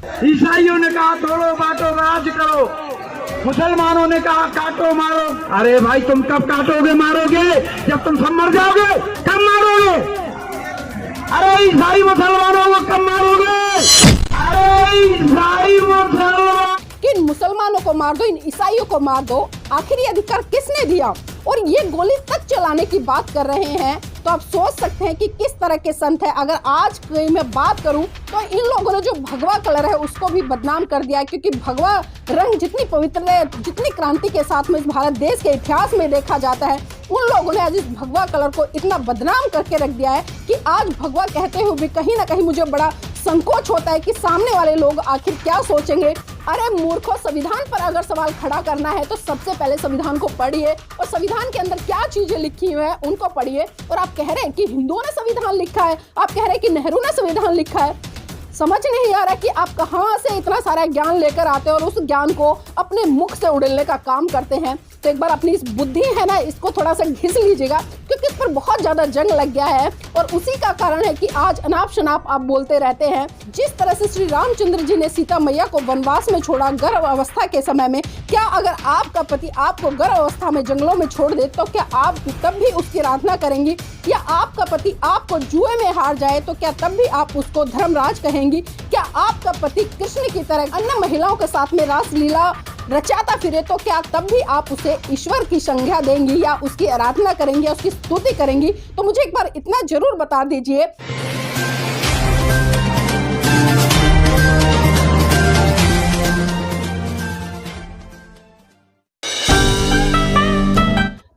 ईसाइयों ने कहा तोड़ो बांटो राज करो, मुसलमानों ने कहा काटो मारो। अरे भाई तुम कब काटोगे मारोगे? जब तुम सब मर जाओगे कब मारोगे? अरे ईसाई मुसलमानों को कब मारोगे? अरे ईसाई मुसलमान, कि मुसलमानों को मार दो, इन ईसाइयों को मार दो, आखिर ये अधिकार किसने दिया? और ये गोली तक चलाने की बात कर रहे हैं, तो आप सोच सकते हैं कि किस तरह के संत है। अगर आज की मैं बात करूं तो इन लोगों ने जो भगवा कलर है उसको भी बदनाम कर दिया है, क्योंकि भगवा रंग जितनी पवित्र है, जितनी क्रांति के साथ में इस भारत देश के इतिहास में देखा जाता है, उन लोगों ने आज इस भगवा कलर को इतना बदनाम करके रख दिया है कि आज भगवा कहते हुए भी कहीं ना कहीं मुझे बड़ा संकोच होता है कि सामने वाले लोग आखिर क्या सोचेंगे। अरे मूर्खों, संविधान पर अगर सवाल खड़ा करना है तो सबसे पहले संविधान को पढ़िए और संविधान के अंदर क्या चीजें लिखी हुई है उनको पढ़िए। और आप कह रहे हैं कि हिंदुओं ने संविधान लिखा है, आप कह रहे हैं कि नेहरू ने संविधान लिखा है। समझ नहीं आ रहा कि आप कहां से इतना सारा ज्ञान लेकर आते हैं और उस ज्ञान को अपने मुख से उड़ेलने का काम करते हैं। तो एक बार अपनी इस बुद्धि है ना, इसको थोड़ा सा घिस लीजिएगा, क्योंकि इस पर बहुत ज्यादा जंग लग गया है और उसी का कारण है कि आज अनाप शनाप आप बोलते रहते हैं। जिस तरह से श्री रामचंद्र जी ने सीता मैया को वनवास में छोड़ा गर्भ अवस्था के समय में, क्या अगर आपका पति आपको गर्भ अवस्था में जंगलों में छोड़ दे तो क्या आप तब भी उसकी आराधना करेंगी? या आपका पति आपको जुए में हार जाए तो क्या तब भी आप उसको धर्मराज कहेंगी? क्या आपका पति कृष्ण की तरह अन्य महिलाओं के साथ में रासलीला रचाता फिरे तो क्या तब भी आप उसे ईश्वर की संज्ञा देंगी या उसकी आराधना करेंगी या उसकी स्तुति करेंगी? तो मुझे एक बार इतना जरूर बता दीजिए।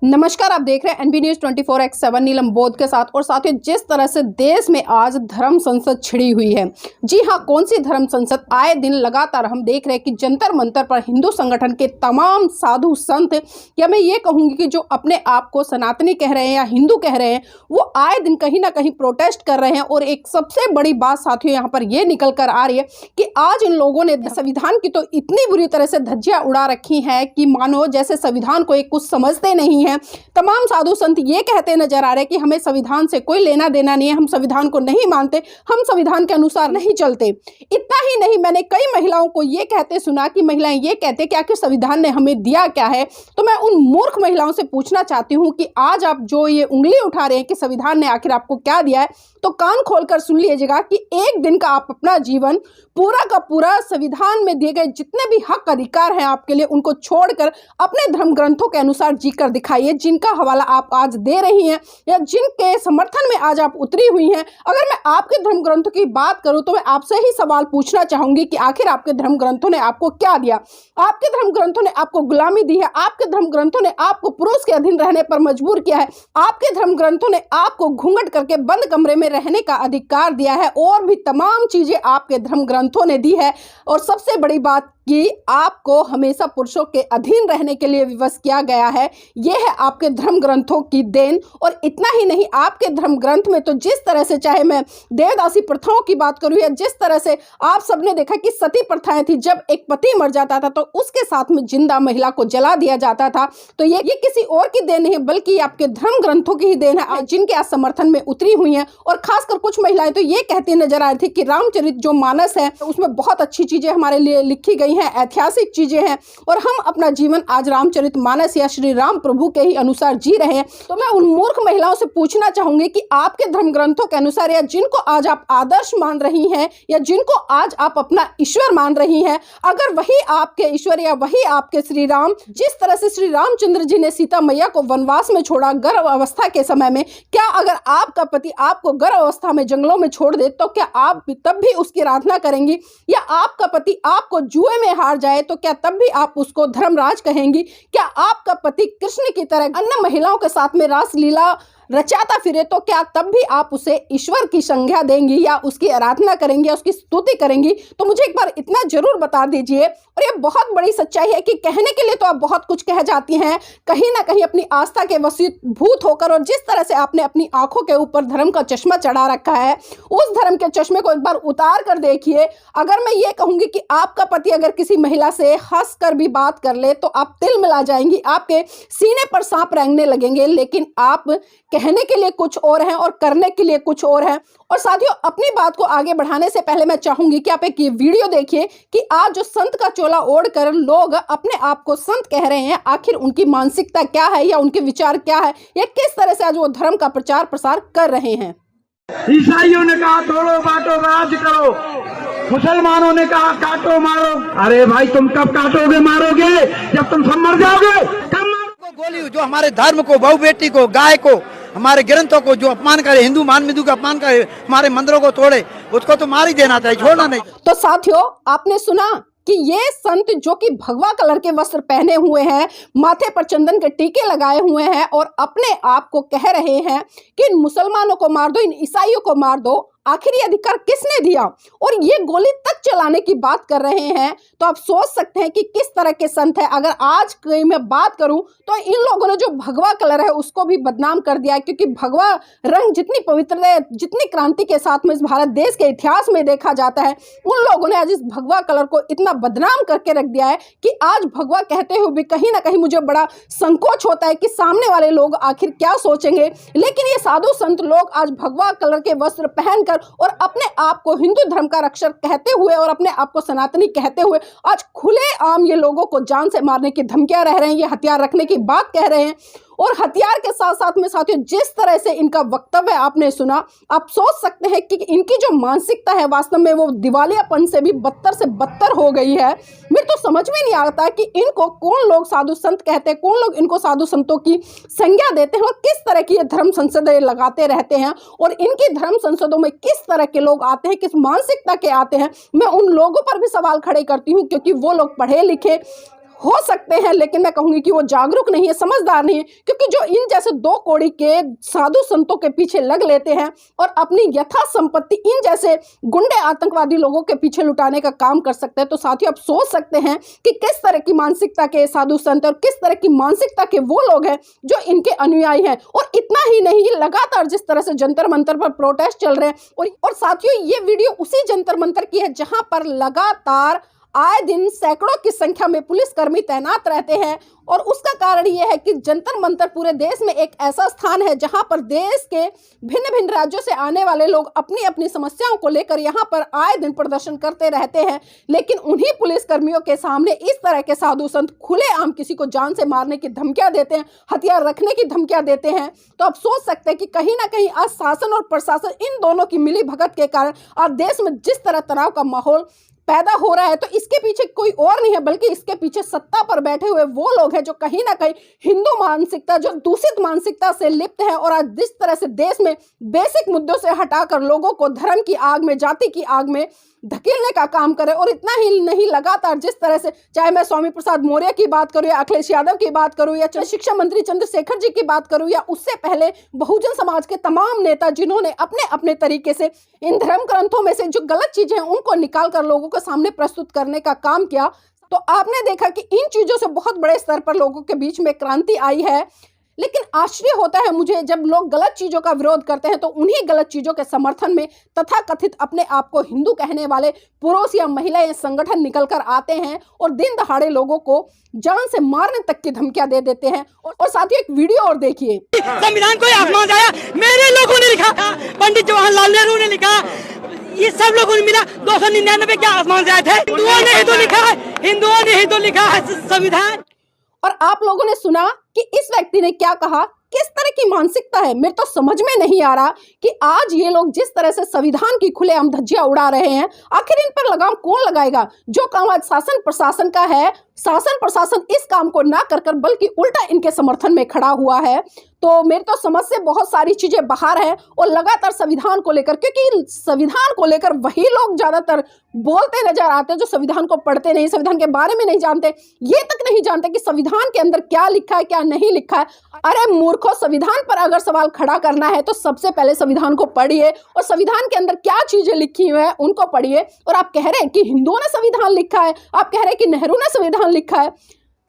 नमस्कार, आप देख रहे हैं एनबी न्यूज 24x7 नीलम बोध के साथ। और साथियों, जिस तरह से देश में आज धर्म संसद छिड़ी हुई है, जी हाँ, कौन सी धर्म संसद? आए दिन लगातार हम देख रहे हैं कि जंतर मंतर पर हिंदू संगठन के तमाम साधु संत, या मैं ये कहूँगी कि जो अपने आप को सनातनी कह रहे हैं या हिंदू कह रहे हैं, वो आए दिन कहीं ना कहीं प्रोटेस्ट कर रहे हैं। और एक सबसे बड़ी बात साथियों यहाँ पर यह निकल कर आ रही है कि आज इन लोगों ने संविधान की तो इतनी बुरी तरह से धज्जियां उड़ा रखी है कि मानो जैसे संविधान को एक कुछ समझते नहीं है। तमाम साधु संत ये कहते नजर आ रहे हैं कि हमें संविधान से कोई लेना देना नहीं है, हम संविधान को नहीं मानते, हम संविधान के अनुसार नहीं चलते। इतना ही नहीं, मैंने कई महिलाओं को ये कहते सुना कि महिलाएं ये कहते कि आखिर संविधान ने हमें दिया क्या है। तो मैं उन मूर्ख महिलाओं से पूछना चाहती हूँ कि आज आप जो ये उंगली उठा रहे हैं कि संविधान ने आखिर आपको क्या दिया है, तो कान खोलकर सुन लीजिएगा कि एक दिन का आप अपना जीवन पूरा का पूरा संविधान में दिए गए जितने भी हक अधिकार हैं आपके लिए, उनको छोड़कर अपने धर्म ग्रंथों के अनुसार जीकर दिखाइए, जिनका हवाला आप आज दे रही हैं या जिनके समर्थन में आज आप उतरी हुई हैं। अगर मैं आपके धर्म ग्रंथों की बात करूं तो मैं आपसे ही सवाल पूछना चाहूंगी कि आखिर आपके धर्म ग्रंथों ने आपको क्या दिया? आपके धर्म ग्रंथों ने आपको गुलामी दी है, आपके धर्म ग्रंथों ने आपको पुरुष के अधीन रहने पर मजबूर किया है, आपके धर्म ग्रंथों ने आपको घूंघट करके बंद कमरे में रहने का अधिकार दिया है, और भी तमाम चीजें आपके धर्म ग्रंथों ने दी है। और सबसे बड़ी बात कि आपको हमेशा पुरुषों के अधीन रहने के लिए विवश किया गया है। यह है आपके धर्म ग्रंथों की देन। और इतना ही नहीं, आपके धर्म ग्रंथ में तो जिस तरह से, चाहे मैं देवदासी प्रथाओं की बात करूं या जिस तरह से आप सबने देखा कि सती प्रथाएं थी, जब एक पति मर जाता था तो उसके साथ में जिंदा महिला को जला दिया जाता था। तो ये किसी और की देन नहीं है, बल्कि आपके धर्म ग्रंथों की ही देन है, जिनके आज समर्थन में उतरी हुई हैं। और खासकर कुछ महिलाएं तो ये कहती नजर आ रही थी कि रामचरित जो मानस है उसमें बहुत अच्छी चीजें हमारे लिए लिखी गई हैं, ऐतिहासिक चीजें हैं, और हम अपना जीवन आज रामचरित मानस या श्री राम प्रभु के ही अनुसार जी रहे हैं। तो मैं उन मूर्ख महिलाओं से पूछना चाहूंगी कि आपके धर्म ग्रंथों के अनुसार, या जिनको आज आप आदर्श मान रही हैं या जिनको आज आप अपना ईश्वर मान रही हैं, अगर वही आपके ईश्वर या वही आपके श्री राम, जिस तरह से श्री रामचंद्र जी ने सीता मैया को वनवास में छोड़ा गर्भ अवस्था के समय में, क्या अगर आपका पति आपको गर्भ अवस्था में जंगलों में छोड़ दे तो क्या आप तब भी उसकी आराधना करेंगी? या आपका पति आपको जुए में हार जाए तो क्या तब भी आप उसको धर्मराज कहेंगी? क्या आपका पति कृष्ण की तरह अन्य महिलाओं के साथ में रासलीला रचाता फिरे तो क्या तब भी आप उसे ईश्वर की संज्ञा देंगी या उसकी आराधना करेंगी या उसकी स्तुति करेंगी? तो मुझे एक बार इतना जरूर बता दीजिए। और ये बहुत बड़ी सच्चाई है कि कहने के लिए तो आप बहुत कुछ कह जाती हैं, कहीं ना कहीं अपनी आस्था के वशीभूत होकर, और जिस तरह से आपने अपनी आंखों के ऊपर धर्म का चश्मा चढ़ा रखा है, उस धर्म के चश्मे को एक बार उतार कर देखिए। अगर मैं ये कहूंगी कि आपका पति अगर किसी महिला से हंस कर भी बात कर ले तो आप तिल मिला जाएंगी, आपके सीने पर सांप रेंगने लगेंगे। लेकिन आप कहने के लिए कुछ और हैं और करने के लिए कुछ और हैं। और साथियों, अपनी बात को आगे बढ़ाने से पहले मैं चाहूंगी कि आप एक ये वीडियो देखिए कि आज जो संत का चोला ओढ़कर लोग अपने आप को संत कह रहे हैं, आखिर उनकी मानसिकता क्या है या उनके विचार क्या है, या किस तरह से आज वो धर्म का प्रचार प्रसार कर रहे हैं। ईसाइयों ने कहा तोड़ो बांटो राज करो, मुसलमानों ने कहा काटो मारो। अरे भाई तुम कब काटोगे मारोगे? जब तुम सब मर जाओगे। कब गोली जो हमारे धर्म को, बहु बेटी को, गाय को, हमारे ग्रंथों को जो अपमान करे, हिंदू हिंदू का अपमान करे, हमारे मंदिरों को तोड़े, उसको तो मार ही देना चाहिए, छोड़ना नहीं। तो साथियों, आपने सुना कि ये संत जो कि भगवा कलर के वस्त्र पहने हुए हैं, माथे पर चंदन के टीके लगाए हुए हैं और अपने आप को कह रहे हैं कि इन मुसलमानों को मार दो, इन ईसाइयों को मार दो। आखिर ये अधिकार किसने दिया? और ये गोली तक चलाने की बात कर रहे हैं। तो आप सोच सकते हैं कि किस तरह के संत है। अगर आज की मैं बात करूं तो इन लोगों ने जो भगवा कलर है उसको भी बदनाम कर दिया है, क्योंकि भगवा रंग जितनी पवित्र है, जितनी क्रांति के साथ में इस भारत देश के इतिहास में देखा जाता है, उन लोगों ने आज इस भगवा कलर को इतना बदनाम करके रख दिया है कि आज भगवा कहते हुए भी कहीं ना कहीं मुझे बड़ा संकोच होता है कि सामने वाले लोग आखिर क्या सोचेंगे। लेकिन ये साधु संत लोग आज भगवा कलर के वस्त्र पहनकर और अपने आप को हिंदू धर्म का रक्षक कहते हुए और अपने आप को सनातनी कहते हुए आज खुलेआम ये लोगों को जान से मारने की धमकियां रह रहे हैं, ये हथियार रखने की बात कह रहे हैं। और हथियार के साथ साथ में साथियों, जिस तरह से इनका वक्तव्य आपने सुना, आप सोच सकते हैं कि इनकी जो मानसिकता है वास्तव में वो दिवालियापन से भी बदतर से बदतर हो गई है। मेरे तो समझ में नहीं आता कि इनको कौन लोग साधु संत कहते हैं, कौन लोग इनको साधु संतों की संज्ञा देते हैं और किस तरह की ये धर्म संसदें लगाते रहते हैं और इनकी धर्म संसदों में किस तरह के लोग आते हैं, किस मानसिकता के आते हैं। मैं उन लोगों पर भी सवाल खड़े करती हूँ, क्योंकि वो लोग पढ़े लिखे हो सकते हैं, लेकिन मैं कहूंगी कि वो जागरूक नहीं है, समझदार नहीं है। क्योंकि जो इन जैसे दो कौड़ी के साधु संतों के पीछे लग लेते हैं और अपनी यथा संपत्ति इन जैसे गुंडे आतंकवादी लोगों के पीछे लुटाने का काम कर सकते हैं, तो साथियों आप सोच सकते हैं कि किस तरह की मानसिकता के साधु संत और किस तरह की मानसिकता के वो लोग हैं जो इनके अनुयायी हैं। और इतना ही नहीं, लगातार जिस तरह से जंतर मंतर पर प्रोटेस्ट चल रहे हैं, और साथियों ये वीडियो उसी जंतर मंतर की है जहां पर लगातार आए दिन सैकड़ों की संख्या में पुलिसकर्मी तैनात रहते हैं। और उसका कारण यह है कि जंतर मंतर पूरे देश में एक ऐसा स्थान है जहां पर देश के भिन्न भिन्न राज्यों से आने वाले लोग अपनी अपनी समस्याओं को लेकर यहां पर आए दिन प्रदर्शन करते रहते हैं। लेकिन उन्हीं पुलिसकर्मियों के सामने इस तरह के साधु संत खुलेआम किसी को जान से मारने की धमकियां देते हैं, हथियार रखने की धमकियां देते हैं। तो आप सोच सकते हैं कि कहीं ना कहीं आज शासन और प्रशासन इन दोनों की मिली भगत के कारण आज देश में जिस तरह तनाव का माहौल पैदा हो रहा है, तो इसके पीछे कोई और नहीं है बल्कि इसके पीछे सत्ता पर बैठे हुए वो लोग हैं जो कहीं ना कहीं हिंदू मानसिकता, जो दूषित मानसिकता से लिप्त है और आज जिस तरह से देश में बेसिक मुद्दों से हटाकर लोगों को धर्म की आग में, जाति की आग में धकेलने का काम करे। और इतना ही नहीं, लगातार जिस तरह से, चाहे मैं स्वामी प्रसाद मौर्य की बात करूं या अखिलेश यादव की बात करूं या शिक्षा मंत्री चंद्रशेखर जी की बात करूं या उससे पहले बहुजन समाज के तमाम नेता जिन्होंने अपने अपने तरीके से इन धर्म ग्रंथों में से जो गलत चीजें हैं उनको निकाल कर लोगों के सामने प्रस्तुत करने का काम किया, तो आपने देखा कि इन चीजों से बहुत बड़े स्तर पर लोगों के बीच में क्रांति आई है। लेकिन आश्चर्य होता है मुझे जब लोग गलत चीजों का विरोध करते हैं तो उन्हीं गलत चीजों के समर्थन में तथाकथित अपने आप को हिंदू कहने वाले पुरुष या महिला या संगठन निकल कर आते हैं और दिन दहाड़े लोगों को जान से मारने तक की धमकियां दे देते हैं। और साथ ही एक वीडियो और देखिए। संविधान को आसमान आया, मेरे लोगों ने लिखा, पंडित जवाहरलाल नेहरू ने लिखा, ये सब लोगों ने मिला 299 क्या आसमान से आए थे। हिंदुओं ने ही तो लिखा है, हिंदुओं ने ही तो लिखा है संविधान। और आप लोगों ने सुना कि इस व्यक्ति ने क्या कहा, किस तरह की मानसिकता है। मेरे तो समझ में नहीं आ रहा कि आज ये लोग जिस तरह से संविधान की खुलेआम धज्जियां उड़ा रहे हैं, आखिर इन पर लगाम कौन लगाएगा। जो काम आज शासन प्रशासन का है, शासन प्रशासन इस काम को ना कर बल्कि उल्टा इनके समर्थन में खड़ा हुआ है। तो मेरे तो समझ से बहुत सारी चीजें बाहर हैं और लगातार संविधान को लेकर, क्योंकि संविधान को लेकर वही लोग ज्यादातर बोलते नजर आते हैं जो संविधान को पढ़ते नहीं, संविधान के बारे में नहीं जानते, ये तक नहीं जानते कि संविधान के अंदर क्या लिखा है क्या नहीं लिखा है। अरे मूर्खों, संविधान पर अगर सवाल खड़ा करना है तो सबसे पहले संविधान को पढ़िए और संविधान के अंदर क्या चीजें लिखी हुई है उनको पढ़िए। और आप कह रहे हैं कि हिंदुओं ने संविधान लिखा है, आप कह रहे हैं कि नेहरू ने संविधान लिखा है।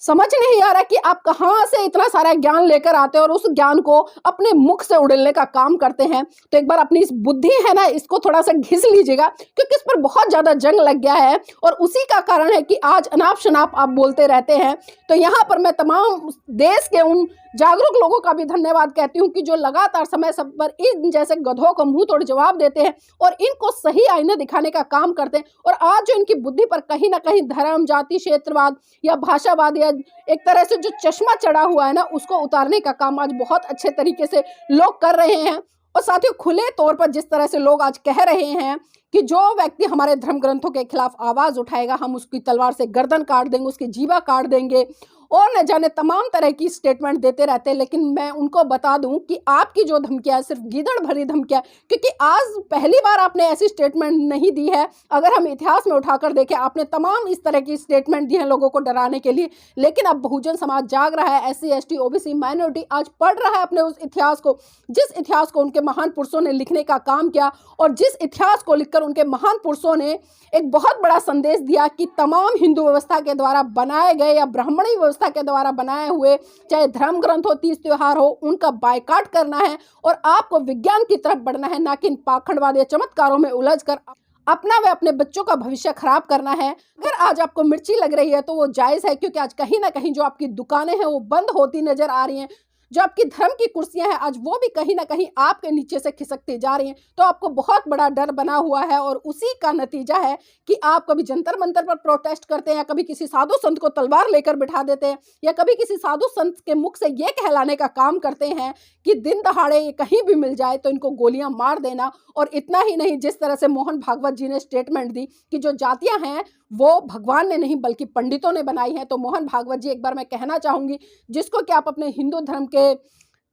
समझ नहीं आ रहा कि आप कहां से इतना सारा ज्ञान लेकर आते हैं और उस ज्ञान को अपने मुख से उड़ेलने का काम करते हैं। तो एक बार अपनी इस बुद्धि है ना, इसको थोड़ा सा घिस लीजिएगा, क्योंकि इस पर बहुत ज्यादा जंग लग गया है और उसी का कारण है कि आज अनाप शनाप आप बोलते रहते हैं। तो यहाँ पर मैं तमाम देश के उन जागरूक लोगों का भी धन्यवाद कहती हूँ कि जो लगातार समय पर इन जैसे गधों को मुंह तोड़ जवाब देते हैं और इनको सही आईना दिखाने का काम करते हैं। और आज जो इनकी बुद्धि पर कहीं ना कहीं धर्म, जाति, क्षेत्रवाद या भाषावाद या एक तरह से जो चश्मा चढ़ा हुआ है ना, उसको उतारने का काम आज बहुत अच्छे तरीके से लोग कर रहे हैं। और साथियों, खुले तौर पर जिस तरह से लोग आज कह रहे हैं कि जो व्यक्ति हमारे धर्म ग्रंथों के खिलाफ आवाज उठाएगा, हम उसकी तलवार से गर्दन काट देंगे, उसकी जीवा काट देंगे, और न जाने तमाम तरह की स्टेटमेंट देते रहते हैं। लेकिन मैं उनको बता दूं कि आपकी जो धमकियां सिर्फ गीदड़ भरी धमकियां, क्योंकि आज पहली बार आपने ऐसी स्टेटमेंट नहीं दी है। अगर हम इतिहास में उठाकर देखें, आपने तमाम इस तरह की स्टेटमेंट दी है लोगों को डराने के लिए। लेकिन अब बहुजन समाज जाग रहा है, SC, ST, OBC माइनॉरिटी आज पढ़ रहा है अपने उस इतिहास को, जिस इतिहास को उनके महान पुरुषों ने लिखने का काम किया, और जिस इतिहास को लिखकर उनके महान पुरुषों ने एक बहुत बड़ा संदेश दिया कि तमाम हिंदू व्यवस्था के द्वारा बनाए गए या ब्राह्मणी व्यवस्था के द्वारा बनाए हुए चाहे धर्म ग्रंथ हो, तीज त्योहार हो, उनका बायकाट करना है और आपको विज्ञान की तरफ बढ़ना है, ना कि इन पाखंडवाद या चमत्कारों में उलझकर अपना व अपने बच्चों का भविष्य खराब करना है। अगर आज आपको मिर्ची लग रही है तो वो जायज़ है, क्योंकि आज कहीं ना कहीं जो आपकी दुकानें हैं वो बंद होती नजर आ रही हैं। जो आपकी धर्म की कुर्सियां हैं आज वो भी कहीं ना कहीं आपके नीचे से खिसकती जा रही हैं। तो आपको बहुत बड़ा डर बना हुआ है, और उसी का नतीजा है कि आप कभी जंतर मंतर पर प्रोटेस्ट करते हैं, या कभी किसी साधु संत को तलवार लेकर बिठा देते हैं, या कभी किसी साधु संत के मुख से ये कहलाने का काम करते हैं कि दिन दहाड़े ये कहीं भी मिल जाए तो इनको गोलियां मार देना। और इतना ही नहीं, जिस तरह से मोहन भागवत जी ने स्टेटमेंट दी कि जो जातियां हैं वो भगवान ने नहीं बल्कि पंडितों ने बनाई हैं। तो मोहन भागवत जी, एक बार मैं कहना चाहूंगी, जिसको कि आप अपने हिंदू धर्म के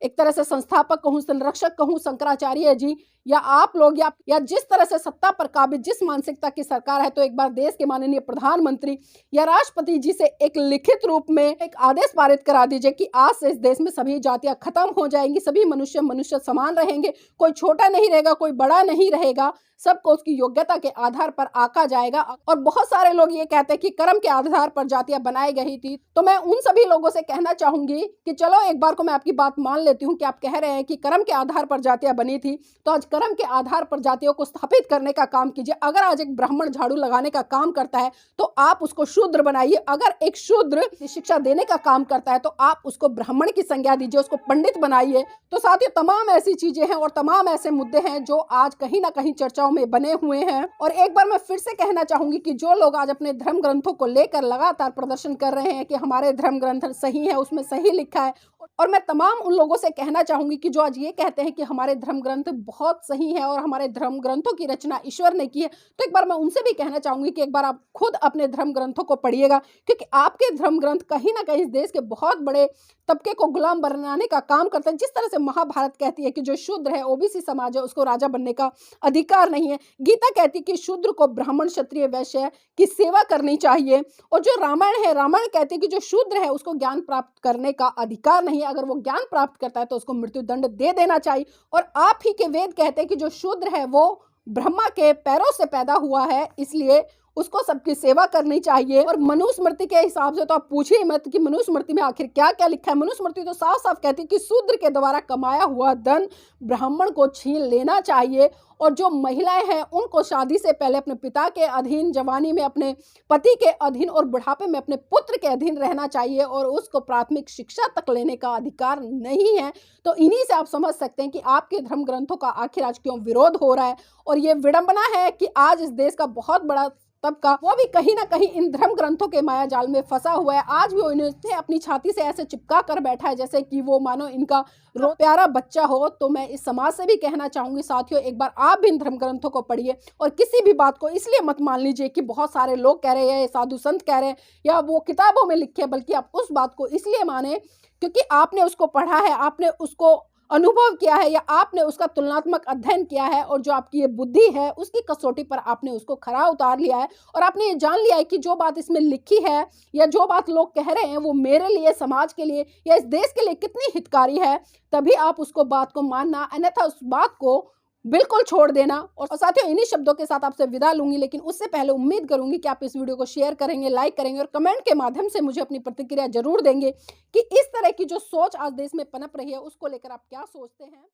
एक तरह से संस्थापक कहूँ, संरक्षक कहूँ, शंकराचार्य जी, या आप लोग या जिस तरह से सत्ता पर काबिज जिस मानसिकता की सरकार है, तो एक बार देश के माननीय प्रधानमंत्री या राष्ट्रपति जी से एक लिखित रूप में एक आदेश पारित करा दीजिए कि आज से इस देश में सभी जातियां खत्म हो जाएंगी, सभी मनुष्य समान रहेंगे, कोई छोटा नहीं रहेगा, कोई बड़ा नहीं रहेगा, सबको उसकी योग्यता के आधार पर आका जाएगा। और बहुत सारे लोग ये कहते हैं कि कर्म के आधार पर जातियां बनाई गई थी। तो मैं उन सभी लोगों से कहना चाहूंगी कि चलो एक बार को मैं आपकी बात मान लेती हूँ कि आप कह रहे हैं कि कर्म के आधार पर जातियां बनी थी, तो आज कर्म के आधार पर जातियों को स्थापित करने का काम कीजिए। अगर आज एक ब्राह्मण झाड़ू लगाने का काम करता है तो आप उसको शूद्र बनाइए। अगर एक शूद्र शिक्षा देने का काम करता है तो आप उसको ब्राह्मण की संज्ञा दीजिए, उसको पंडित बनाइए। तो साथियों, तमाम ऐसी चीजें हैं और तमाम ऐसे मुद्दे हैं जो आज कहीं ना कहीं चर्चाओं में बने हुए हैं। और एक बार मैं फिर से कहना चाहूंगी कि जो लोग आज अपने धर्म ग्रंथों को लेकर लगातार प्रदर्शन कर रहे हैं कि हमारे धर्म ग्रंथ सही है, उसमें सही लिखा है, और मैं तमाम उन लोगों से कहना चाहूंगी कि जो आज ये कहते हैं कि हमारे धर्म ग्रंथ बहुत सही है और हमारे धर्म ग्रंथों की रचना ईश्वर ने की है, तो एक बार मैं उनसे भी कहना चाहूंगी कि एक बार आप खुद अपने धर्म ग्रंथों को पढ़िएगा, क्योंकि आपके धर्म ग्रंथ कहीं ना कहीं इस देश के बहुत बड़े तबके को गुलाम बनाने का काम करते हैं। जिस तरह से महाभारत कहती है कि जो शूद्र है, OBC समाज है, उसको राजा बनने का अधिकार नहीं है। गीता कहती है कि शूद्र को ब्राह्मण, क्षत्रिय, वैश्य की सेवा करनी चाहिए। और जो रामायण है, रामायण कहती है कि जो शूद्र है उसको ज्ञान प्राप्त करने का अधिकार नहीं है, अगर वो ज्ञान प्राप्त करता है तो उसको मृत्यु दंड दे देना चाहिए। और आप ही के वेद कहते हैं कि जो शूद्र है वो ब्रह्मा के पैरों से पैदा हुआ है, इसलिए उसको सबकी सेवा करनी चाहिए। और मनुस्मृति के हिसाब से तो आप पूछिए मत कि मनुस्मृति में आखिर क्या क्या लिखा है। मनुस्मृति तो साफ साफ कहती है कि शूद्र के द्वारा कमाया हुआ धन ब्राह्मण को छीन लेना चाहिए, और जो महिलाएं हैं उनको शादी से पहले अपने पिता के अधीन, जवानी में अपने पति के अधीन और बुढ़ापे में अपने पुत्र के अधीन रहना चाहिए, और उसको प्राथमिक शिक्षा तक लेने का अधिकार नहीं है। तो इन्हीं से आप समझ सकते हैं कि आपके धर्म ग्रंथों का आखिर आज क्यों विरोध हो रहा है। और ये विडंबना है कि आज इस देश का बहुत बड़ा तबका वो भी कहीं ना कहीं इन धर्म ग्रंथों के माया जाल में फंसा हुआ है। आज भी वो इन्हें अपनी छाती से ऐसे चिपका कर बैठा है जैसे कि वो मानो इनका प्यारा बच्चा हो। तो मैं इस समाज से भी कहना चाहूंगी साथियों, एक बार आप भी इन धर्म ग्रंथों को पढ़िए, और किसी भी बात को इसलिए मत मान लीजिए कि बहुत सारे लोग कह रहे हैं, साधु संत कह रहे हैं, या वो किताबों में लिखे, बल्कि आप उस बात को इसलिए माने क्योंकि आपने उसको पढ़ा है, आपने उसको अनुभव किया है, या आपने उसका तुलनात्मक अध्ययन किया है, और जो आपकी ये बुद्धि है उसकी कसौटी पर आपने उसको खरा उतार लिया है, और आपने ये जान लिया है कि जो बात इसमें लिखी है या जो बात लोग कह रहे हैं वो मेरे लिए, समाज के लिए या इस देश के लिए कितनी हितकारी है, तभी आप उसको बात को मानना, अन्यथा उस बात को बिल्कुल छोड़ देना। और साथियों, इन्हीं शब्दों के साथ आपसे विदा लूंगी, लेकिन उससे पहले उम्मीद करूंगी कि आप इस वीडियो को शेयर करेंगे, लाइक करेंगे, और कमेंट के माध्यम से मुझे अपनी प्रतिक्रिया जरूर देंगे कि इस तरह की जो सोच आज देश में पनप रही है उसको लेकर आप क्या सोचते हैं।